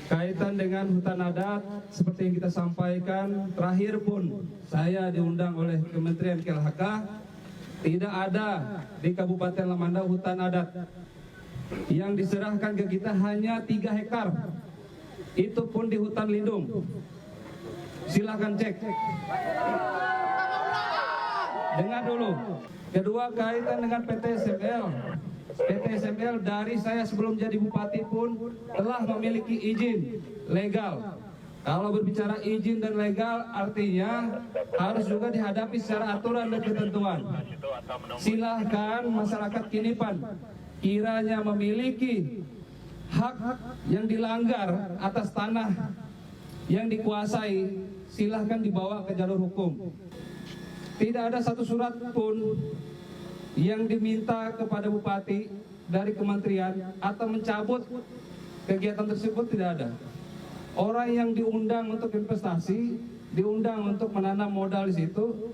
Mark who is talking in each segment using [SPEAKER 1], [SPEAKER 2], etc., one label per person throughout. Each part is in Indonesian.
[SPEAKER 1] kaitan dengan hutan adat, seperti yang kita sampaikan, terakhir pun saya diundang oleh Kementerian KLHK, tidak ada di Kabupaten Lamandau hutan adat. Yang diserahkan ke kita hanya 3 hektar, itu pun di hutan lindung. Silahkan cek. Dengar dulu. Kedua, kaitan dengan PT SML. PT SML dari saya sebelum jadi bupati pun telah memiliki izin legal. Kalau berbicara izin dan legal artinya harus juga dihadapi secara aturan dan ketentuan. Silahkan masyarakat Kinipan kiranya memiliki hak yang dilanggar atas tanah yang dikuasai, silahkan dibawa ke jalur hukum. Tidak ada satu surat pun yang diminta kepada bupati dari kementerian atau mencabut kegiatan tersebut, tidak ada. Orang yang diundang untuk investasi, diundang untuk menanam modal di situ,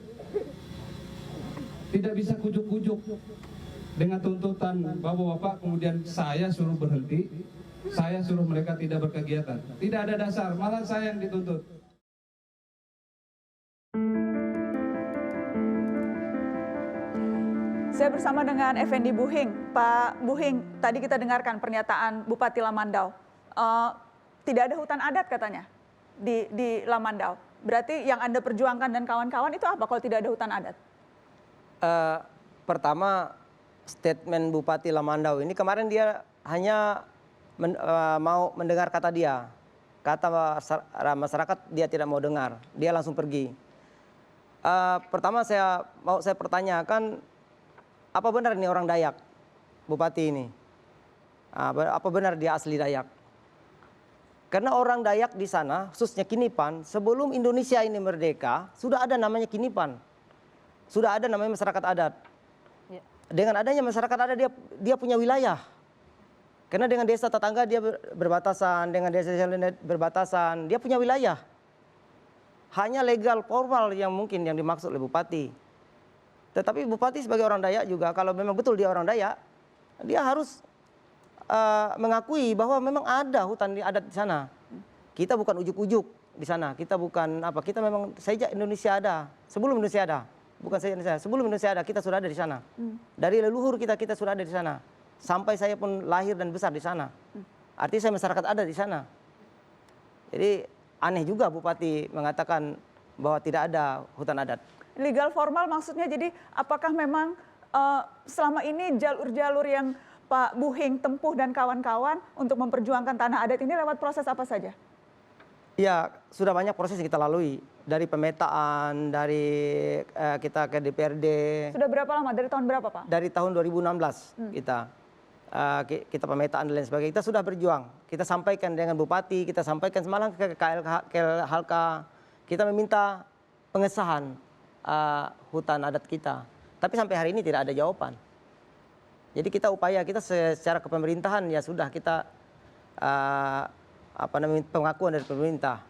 [SPEAKER 1] tidak bisa kujuk-kujuk dengan tuntutan bapak-bapak kemudian saya suruh berhenti, saya suruh mereka tidak berkegiatan. Tidak ada dasar, malah saya yang dituntut.
[SPEAKER 2] Saya bersama dengan Effendi Buhing. Pak Buhing, tadi kita dengarkan pernyataan Bupati Lamandau. Tidak ada hutan adat katanya di Lamandau. Berarti yang Anda perjuangkan dan kawan-kawan itu apa kalau tidak ada hutan adat?
[SPEAKER 3] Pertama, statement Bupati Lamandau ini kemarin dia hanya mau mendengar kata dia. Kata masyarakat dia tidak mau dengar, dia langsung pergi. Pertama saya pertanyakan, apa benar ini orang Dayak, Bupati ini? Apa benar dia asli Dayak? Karena orang Dayak di sana, khususnya Kinipan, sebelum Indonesia ini merdeka, sudah ada namanya Kinipan. Sudah ada namanya masyarakat adat. Dengan adanya masyarakat adat, dia punya wilayah. Karena dengan desa tetangga dia berbatasan, dengan desa lain berbatasan, dia punya wilayah. Hanya legal formal yang mungkin yang dimaksud oleh Bupati. Tetapi Bupati sebagai orang Dayak juga, kalau memang betul dia orang Dayak, dia harus mengakui bahwa memang ada hutan adat di sana. Kita bukan ujuk-ujuk di sana, kita bukan apa, kita memang sejak Indonesia ada, sebelum Indonesia ada. Bukan saja Indonesia, sebelum Indonesia ada kita sudah ada di sana. Dari leluhur kita sudah ada di sana. Sampai saya pun lahir dan besar di sana. Artinya saya masyarakat ada di sana. Jadi aneh juga Bupati mengatakan bahwa tidak ada hutan adat.
[SPEAKER 2] Legal formal maksudnya, jadi apakah memang selama ini jalur-jalur yang Pak Buhing tempuh dan kawan-kawan untuk memperjuangkan tanah adat ini lewat proses apa saja?
[SPEAKER 3] Ya, sudah banyak proses yang kita lalui. Dari pemetaan, dari kita ke DPRD.
[SPEAKER 2] Sudah berapa lama? Dari tahun berapa, Pak?
[SPEAKER 3] Dari tahun 2016 kita pemetaan dan lain sebagainya. Kita sudah berjuang. Kita sampaikan dengan Bupati, kita sampaikan semalam ke KLHK. Kita meminta pengesahan hutan adat kita. Tapi sampai hari ini tidak ada jawaban. Jadi kita secara kepemerintahan ya sudah kita pengakuan dari pemerintah.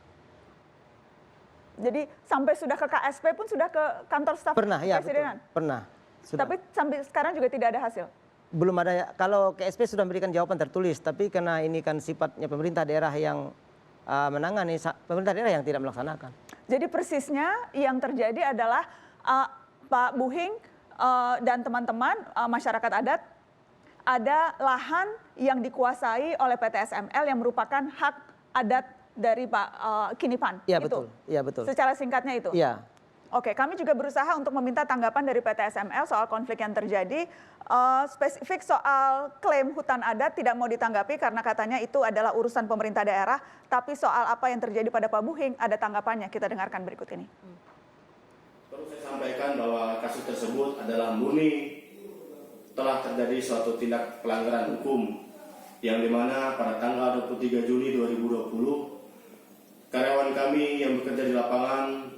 [SPEAKER 2] Jadi sampai sudah ke KSP pun sudah ke kantor staf kepresidenan?
[SPEAKER 3] Betul, pernah. Sudah.
[SPEAKER 2] Tapi sampai sekarang juga tidak ada hasil?
[SPEAKER 3] Belum ada, kalau KSP sudah memberikan jawaban tertulis, tapi karena ini kan sifatnya pemerintah daerah yang menangani, pemerintah daerah yang tidak melaksanakan.
[SPEAKER 2] Jadi persisnya yang terjadi adalah Pak Buhing dan teman-teman masyarakat adat, ada lahan yang dikuasai oleh PT SML yang merupakan hak adat dari Pak Kinipan.
[SPEAKER 3] Iya
[SPEAKER 2] gitu?
[SPEAKER 3] betul, iya betul.
[SPEAKER 2] Secara singkatnya itu?
[SPEAKER 3] Iya.
[SPEAKER 2] Oke, kami juga berusaha untuk meminta tanggapan dari PT SML soal konflik yang terjadi. Spesifik soal klaim hutan adat tidak mau ditanggapi karena katanya itu adalah urusan pemerintah daerah. Tapi soal apa yang terjadi pada Pak Buhing ada tanggapannya. Kita dengarkan berikut ini.
[SPEAKER 4] Perlu saya sampaikan bahwa kasus tersebut adalah murni telah terjadi suatu tindak pelanggaran hukum yang dimana pada tanggal 23 Juni 2020 karyawan kami yang bekerja di lapangan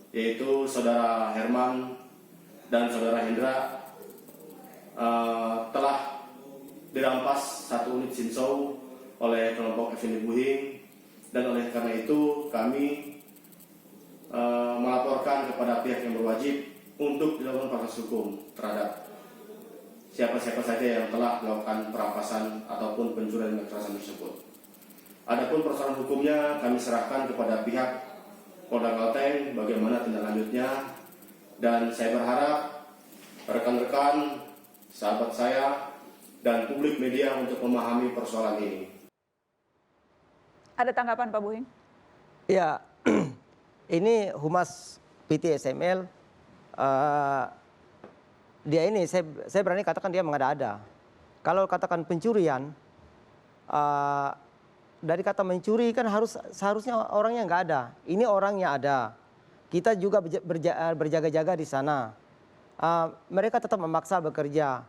[SPEAKER 4] yaitu Saudara Herman dan Saudara Hendra telah dirampas satu unit sinsau oleh kelompok Effendi Buhing, dan oleh karena itu kami melaporkan kepada pihak yang berwajib untuk dilakukan proses hukum terhadap siapa-siapa saja yang telah melakukan perampasan ataupun pencurian dan kekerasan tersebut. Adapun persoalan hukumnya kami serahkan kepada pihak Polda Kalteng bagaimana tindak lanjutnya, dan saya berharap rekan-rekan, sahabat saya, dan publik media untuk memahami persoalan ini.
[SPEAKER 2] Ada tanggapan Pak Buhing?
[SPEAKER 3] Ya, ini Humas PT SML, dia ini saya berani katakan dia mengada-ada. Kalau katakan pencurian, dari kata mencuri kan seharusnya orangnya nggak ada. Ini orangnya ada. Kita juga berjaga-jaga di sana. Mereka tetap memaksa bekerja.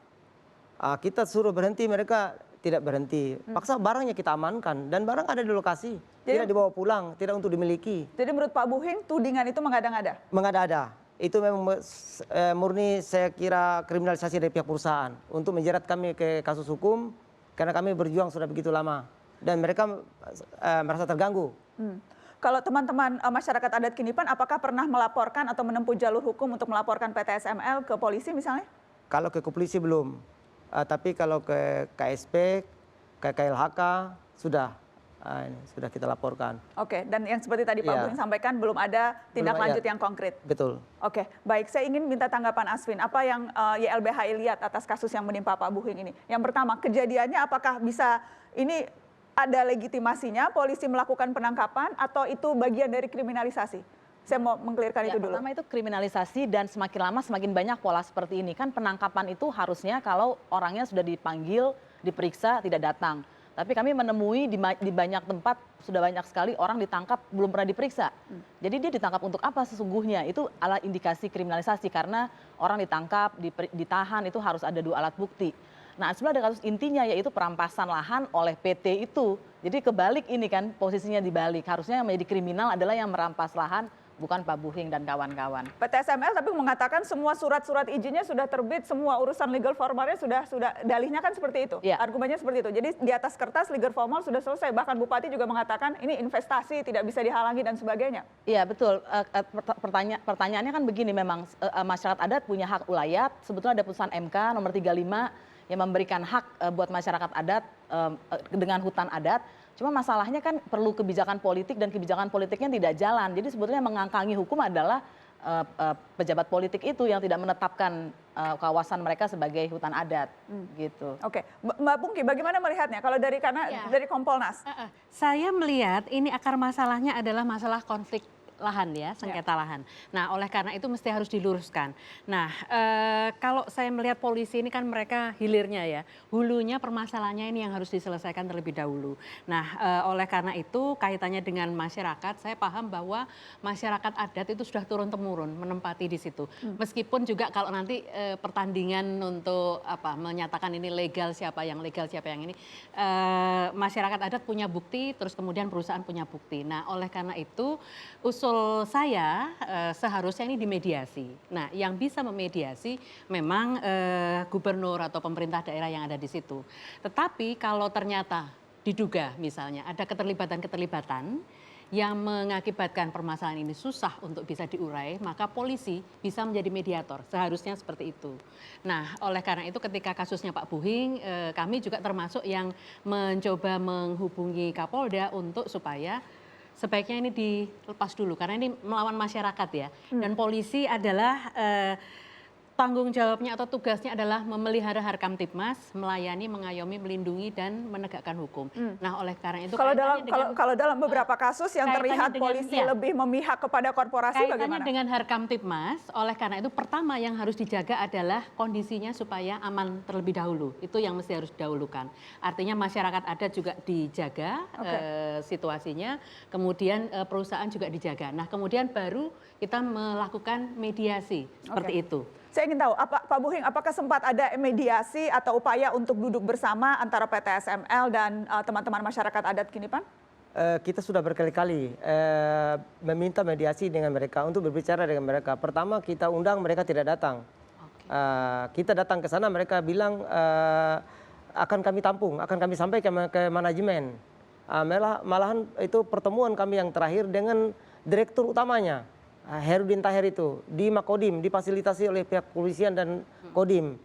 [SPEAKER 3] Kita suruh berhenti, mereka tidak berhenti. Paksa barangnya kita amankan dan barang ada di lokasi. Tidak dibawa pulang, tidak untuk dimiliki.
[SPEAKER 2] Jadi menurut Pak Buhing, tudingan itu mengada-ngada?
[SPEAKER 3] Mengada-ada. Itu memang murni saya kira kriminalisasi dari pihak perusahaan untuk menjerat kami ke kasus hukum karena kami berjuang sudah begitu lama dan mereka merasa terganggu.
[SPEAKER 2] Kalau teman-teman masyarakat adat Kinipan, apakah pernah melaporkan atau menempuh jalur hukum untuk melaporkan PT SML ke polisi misalnya?
[SPEAKER 3] Kalau ke polisi belum, tapi kalau ke KSP, ke KLHK sudah. Ini sudah kita laporkan.
[SPEAKER 2] Oke, dan yang seperti tadi Pak Buhing sampaikan belum ada tindak lanjut yang konkret.
[SPEAKER 3] Betul.
[SPEAKER 2] Oke, baik. Saya ingin minta tanggapan Asvin. Apa yang YLBHI lihat atas kasus yang menimpa Pak Buhing ini? Yang pertama, kejadiannya apakah bisa ini ada legitimasinya polisi melakukan penangkapan atau itu bagian dari kriminalisasi? Saya mau mengklirkan itu dulu.
[SPEAKER 5] Pertama itu kriminalisasi dan semakin lama semakin banyak pola seperti ini. Kan penangkapan itu harusnya kalau orangnya sudah dipanggil, diperiksa, tidak datang. Tapi kami menemui di banyak tempat sudah banyak sekali orang ditangkap belum pernah diperiksa. Jadi dia ditangkap untuk apa sesungguhnya? Itu alat indikasi kriminalisasi karena orang ditangkap, ditahan itu harus ada 2 alat bukti. Nah sebenarnya ada kasus intinya yaitu perampasan lahan oleh PT itu. Jadi kebalik ini kan posisinya dibalik. Harusnya yang menjadi kriminal adalah yang merampas lahan, bukan Pak Buhing dan kawan-kawan.
[SPEAKER 2] PT SML tapi mengatakan semua surat-surat izinnya sudah terbit, semua urusan legal formalnya sudah dalihnya kan seperti itu.
[SPEAKER 5] Ya.
[SPEAKER 2] Argumennya seperti itu. Jadi di atas kertas legal formal sudah selesai. Bahkan Bupati juga mengatakan ini investasi tidak bisa dihalangi dan sebagainya.
[SPEAKER 5] Iya betul. Pertanyaannya kan begini memang masyarakat adat punya hak ulayat. Sebetulnya ada putusan MK nomor 35 yang memberikan hak buat masyarakat adat dengan hutan adat. Cuma masalahnya kan perlu kebijakan politik dan kebijakan politiknya tidak jalan. Jadi sebetulnya mengangkangi hukum adalah pejabat politik itu yang tidak menetapkan kawasan mereka sebagai hutan adat. Gitu.
[SPEAKER 2] Oke, Mbak Pungki bagaimana melihatnya kalau dari dari Kompolnas?
[SPEAKER 6] Saya melihat ini akar masalahnya adalah masalah konflik lahan ya, sengketa lahan. Nah, oleh karena itu mesti harus diluruskan. Nah, kalau saya melihat polisi ini kan mereka hilirnya ya, hulunya permasalahannya ini yang harus diselesaikan terlebih dahulu. Nah, oleh karena itu kaitannya dengan masyarakat, saya paham bahwa masyarakat adat itu sudah turun-temurun menempati di situ. Meskipun juga kalau nanti pertandingan untuk menyatakan ini legal siapa yang ini, masyarakat adat punya bukti, terus kemudian perusahaan punya bukti. Nah, oleh karena itu usul saya seharusnya ini dimediasi. Nah, yang bisa memediasi memang gubernur atau pemerintah daerah yang ada di situ. Tetapi kalau ternyata diduga misalnya ada keterlibatan yang mengakibatkan permasalahan ini susah untuk bisa diurai, maka polisi bisa menjadi mediator. Seharusnya seperti itu. Nah, oleh karena itu ketika kasusnya Pak Buhing, kami juga termasuk yang mencoba menghubungi Kapolda untuk supaya sebaiknya ini dilepas dulu karena ini melawan masyarakat ya. Dan polisi adalah tanggung jawabnya atau tugasnya adalah memelihara Harkamtibmas, melayani, mengayomi, melindungi dan menegakkan hukum. Nah, oleh karena itu
[SPEAKER 2] kalau dalam beberapa kasus yang terlihat polisi lebih memihak kepada korporasi bagaimana?
[SPEAKER 6] Kaitannya dengan Harkamtibmas, oleh karena itu pertama yang harus dijaga adalah kondisinya supaya aman terlebih dahulu. Itu yang mesti harus didahulukan. Artinya masyarakat adat juga dijaga situasinya, kemudian perusahaan juga dijaga. Nah, kemudian baru kita melakukan mediasi seperti itu.
[SPEAKER 2] Saya ingin tahu, Pak Buhing, apakah sempat ada mediasi atau upaya untuk duduk bersama antara PT SML dan teman-teman masyarakat adat Kinipan?
[SPEAKER 3] Kita sudah berkali-kali meminta mediasi dengan mereka untuk berbicara dengan mereka. Pertama kita undang, mereka tidak datang. Kita datang ke sana, mereka bilang akan kami tampung, akan kami sampaikan ke manajemen. Malahan itu pertemuan kami yang terakhir dengan direktur utamanya. Herudin Tahir itu di Makodim difasilitasi oleh pihak kepolisian dan Kodim.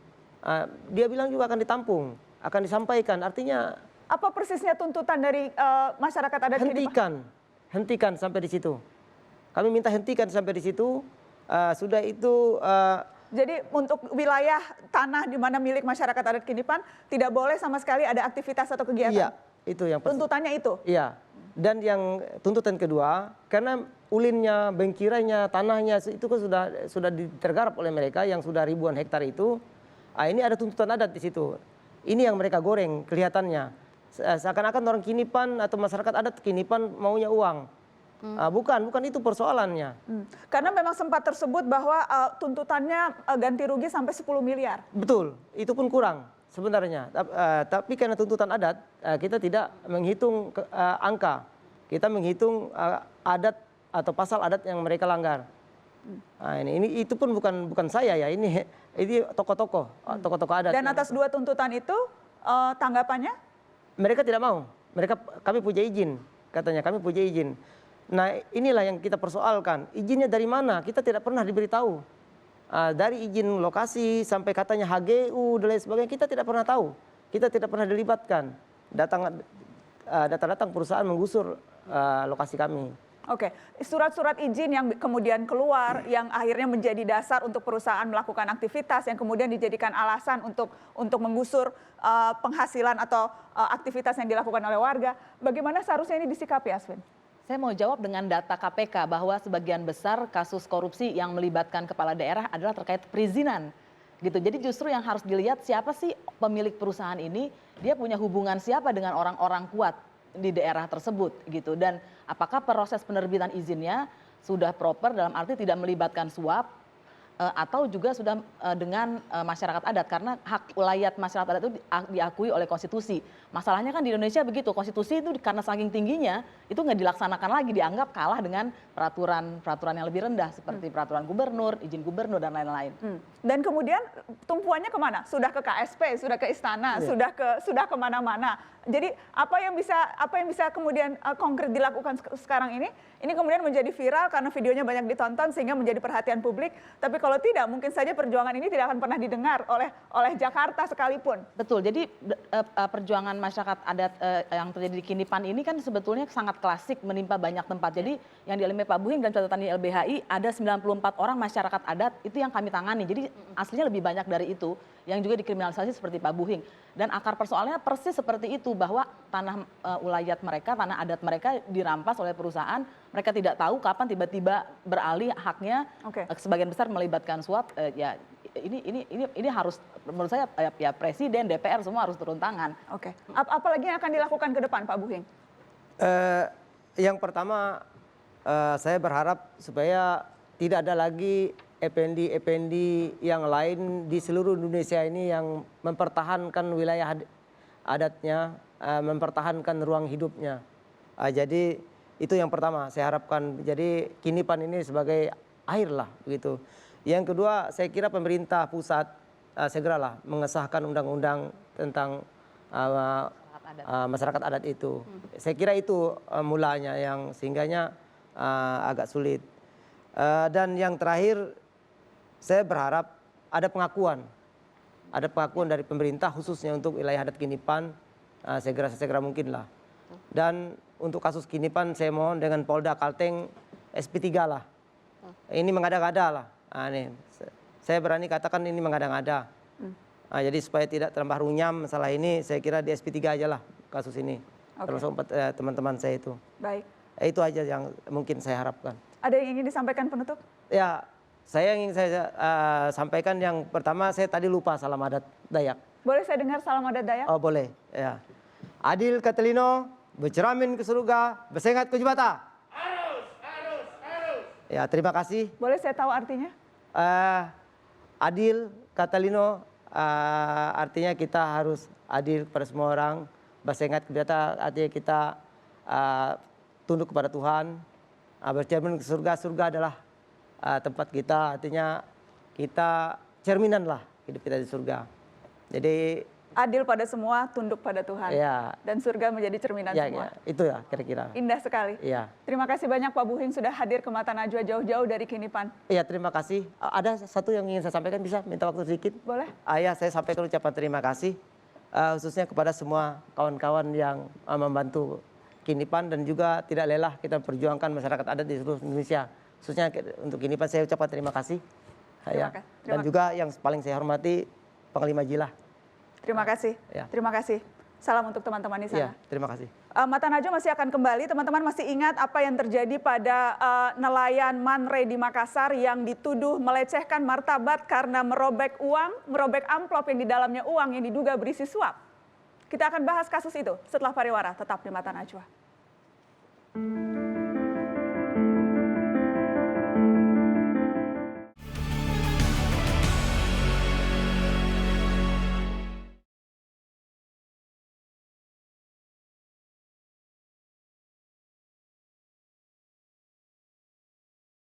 [SPEAKER 3] Dia bilang juga akan ditampung, akan disampaikan. Artinya
[SPEAKER 2] Apa persisnya tuntutan dari masyarakat adat Kinipan?
[SPEAKER 3] Hentikan sampai di situ. Kami minta hentikan sampai di situ. Sudah itu.
[SPEAKER 2] Jadi untuk wilayah tanah di mana milik masyarakat adat Kinipan tidak boleh sama sekali ada aktivitas atau kegiatan.
[SPEAKER 3] Iya, itu yang
[SPEAKER 2] tuntutannya itu.
[SPEAKER 3] Iya. Dan yang tuntutan kedua, karena ulinnya, bengkiranya, tanahnya itu kan sudah tergarap oleh mereka yang sudah ribuan hektar itu. Ini ada tuntutan adat di situ. Ini yang mereka goreng kelihatannya. Seakan-akan orang Kinipan atau masyarakat adat Kinipan maunya uang. Bukan itu persoalannya.
[SPEAKER 2] Karena memang sempat tersebut bahwa tuntutannya ganti rugi sampai 10 miliar.
[SPEAKER 3] Betul, itu pun kurang sebenarnya. Tapi karena tuntutan adat, kita tidak menghitung angka. Kita menghitung adat atau pasal adat yang mereka langgar. Ini itu pun bukan saya ya, ini tokoh-tokoh adat.
[SPEAKER 2] Dan atas dua tuntutan itu tanggapannya?
[SPEAKER 3] Mereka tidak mau. Kami punya izin, katanya kami punya izin. Nah inilah yang kita persoalkan. Izinnya dari mana? Kita tidak pernah diberitahu. Dari izin lokasi sampai katanya HGU dan lain sebagainya, kita tidak pernah tahu. Kita tidak pernah dilibatkan. Datang perusahaan menggusur lokasi kami.
[SPEAKER 2] Oke, surat-surat izin yang kemudian keluar, yang akhirnya menjadi dasar untuk perusahaan melakukan aktivitas, yang kemudian dijadikan alasan untuk menggusur penghasilan atau aktivitas yang dilakukan oleh warga. Bagaimana seharusnya ini disikapi, Aswin?
[SPEAKER 5] Saya mau jawab dengan data KPK bahwa sebagian besar kasus korupsi yang melibatkan kepala daerah adalah terkait perizinan. Gitu. Jadi justru yang harus dilihat siapa sih pemilik perusahaan ini, dia punya hubungan siapa dengan orang-orang kuat di daerah tersebut gitu, dan apakah proses penerbitan izinnya sudah proper dalam arti tidak melibatkan suap atau juga sudah dengan masyarakat adat, karena hak ulayat masyarakat adat itu diakui oleh konstitusi. Masalahnya kan di Indonesia begitu, konstitusi itu karena saking tingginya itu nggak dilaksanakan lagi, dianggap kalah dengan peraturan yang lebih rendah seperti peraturan gubernur, izin gubernur dan lain-lain.
[SPEAKER 2] Dan kemudian tumpuannya kemana? Sudah ke KSP, sudah ke istana, sudah kemana-mana. Jadi apa yang bisa kemudian konkret dilakukan sekarang ini? Ini kemudian menjadi viral karena videonya banyak ditonton sehingga menjadi perhatian publik. Tapi kalau tidak, mungkin saja perjuangan ini tidak akan pernah didengar oleh Jakarta sekalipun.
[SPEAKER 5] Betul. Jadi perjuangan masyarakat adat yang terjadi di Kinipan ini kan sebetulnya sangat klasik, menimpa banyak tempat. Jadi yang dialami Pak Buhing dan catatan di LBHI ada 94 orang masyarakat adat itu yang kami tangani. Jadi aslinya lebih banyak dari itu yang juga dikriminalisasi seperti Pak Buhing. Dan akar persoalannya persis seperti itu, bahwa tanah ulayat mereka, tanah adat mereka dirampas oleh perusahaan. Mereka tidak tahu kapan tiba-tiba beralih haknya. Sebagian besar melibatkan suap. Ya ini harus menurut saya ya Presiden, DPR semua harus turun tangan.
[SPEAKER 2] Oke. Apalagi yang akan dilakukan ke depan, Pak Buhing?
[SPEAKER 3] Yang pertama, saya berharap supaya tidak ada lagi ependi yang lain di seluruh Indonesia ini yang mempertahankan wilayah adatnya, mempertahankan ruang hidupnya. Jadi itu yang pertama saya harapkan. Jadi Kinipan ini sebagai akhir lah begitu. Yang kedua, saya kira pemerintah pusat segeralah mengesahkan undang-undang tentang masyarakat adat itu. Saya kira itu mulanya yang sehingganya agak sulit. Dan yang terakhir, saya berharap ada pengakuan dari pemerintah khususnya untuk wilayah adat Kinipan segera mungkin lah. Dan untuk kasus Kinipan saya mohon dengan Polda Kalteng SP3 lah. Ini mengada-ngada lah. Saya berani katakan ini mengada-ngada. Jadi supaya tidak terambah runyam masalah ini, saya kira di SP3 aja lah kasus ini. Termasuk teman-teman saya itu.
[SPEAKER 2] Baik.
[SPEAKER 3] Itu aja yang mungkin saya harapkan.
[SPEAKER 2] Ada yang ingin disampaikan penutup?
[SPEAKER 3] Ya, saya ingin saya sampaikan yang pertama, saya tadi lupa salam adat Dayak.
[SPEAKER 2] Boleh saya dengar salam adat Dayak?
[SPEAKER 3] Oh boleh, ya. Adil Katelino, berceramin ke surga, bersengat ke jubata. Harus. Ya, terima kasih.
[SPEAKER 2] Boleh saya tahu artinya?
[SPEAKER 3] Adil Katelino, artinya kita harus adil kepada semua orang. Bersengat ke jubata artinya kita tunduk kepada Tuhan. Bercermin ke surga, surga adalah tempat kita, artinya kita cerminan lah hidup kita di surga. Jadi
[SPEAKER 2] adil pada semua, tunduk pada Tuhan.
[SPEAKER 3] Ya.
[SPEAKER 2] Dan surga menjadi cerminan semua.
[SPEAKER 3] Ya, itu ya kira-kira.
[SPEAKER 2] Indah sekali.
[SPEAKER 3] Ya.
[SPEAKER 2] Terima kasih banyak Pak Buhing sudah hadir ke Mata Najwa jauh-jauh dari Kinipan.
[SPEAKER 3] Iya, terima kasih. Ada satu yang ingin saya sampaikan, bisa minta waktu sedikit?
[SPEAKER 2] Boleh.
[SPEAKER 3] Ya, saya sampaikan ucapan terima kasih khususnya kepada semua kawan-kawan yang membantu Kinipan dan juga tidak lelah kita perjuangkan masyarakat adat di seluruh Indonesia. Khususnya untuk Kinipan saya ucapkan terima kasih. Dan juga yang paling saya hormati Panglima Jilah.
[SPEAKER 2] Terima kasih.
[SPEAKER 3] Ya.
[SPEAKER 2] Terima kasih. Salam untuk teman-teman di sana.
[SPEAKER 3] Iya, terima kasih.
[SPEAKER 2] Mata Najwa masih akan kembali. Teman-teman masih ingat apa yang terjadi pada nelayan Manre di Makassar yang dituduh melecehkan martabat karena merobek uang, merobek amplop yang di dalamnya uang yang diduga berisi suap. Kita akan bahas kasus itu setelah pariwara. Tetap di Mata Najwa.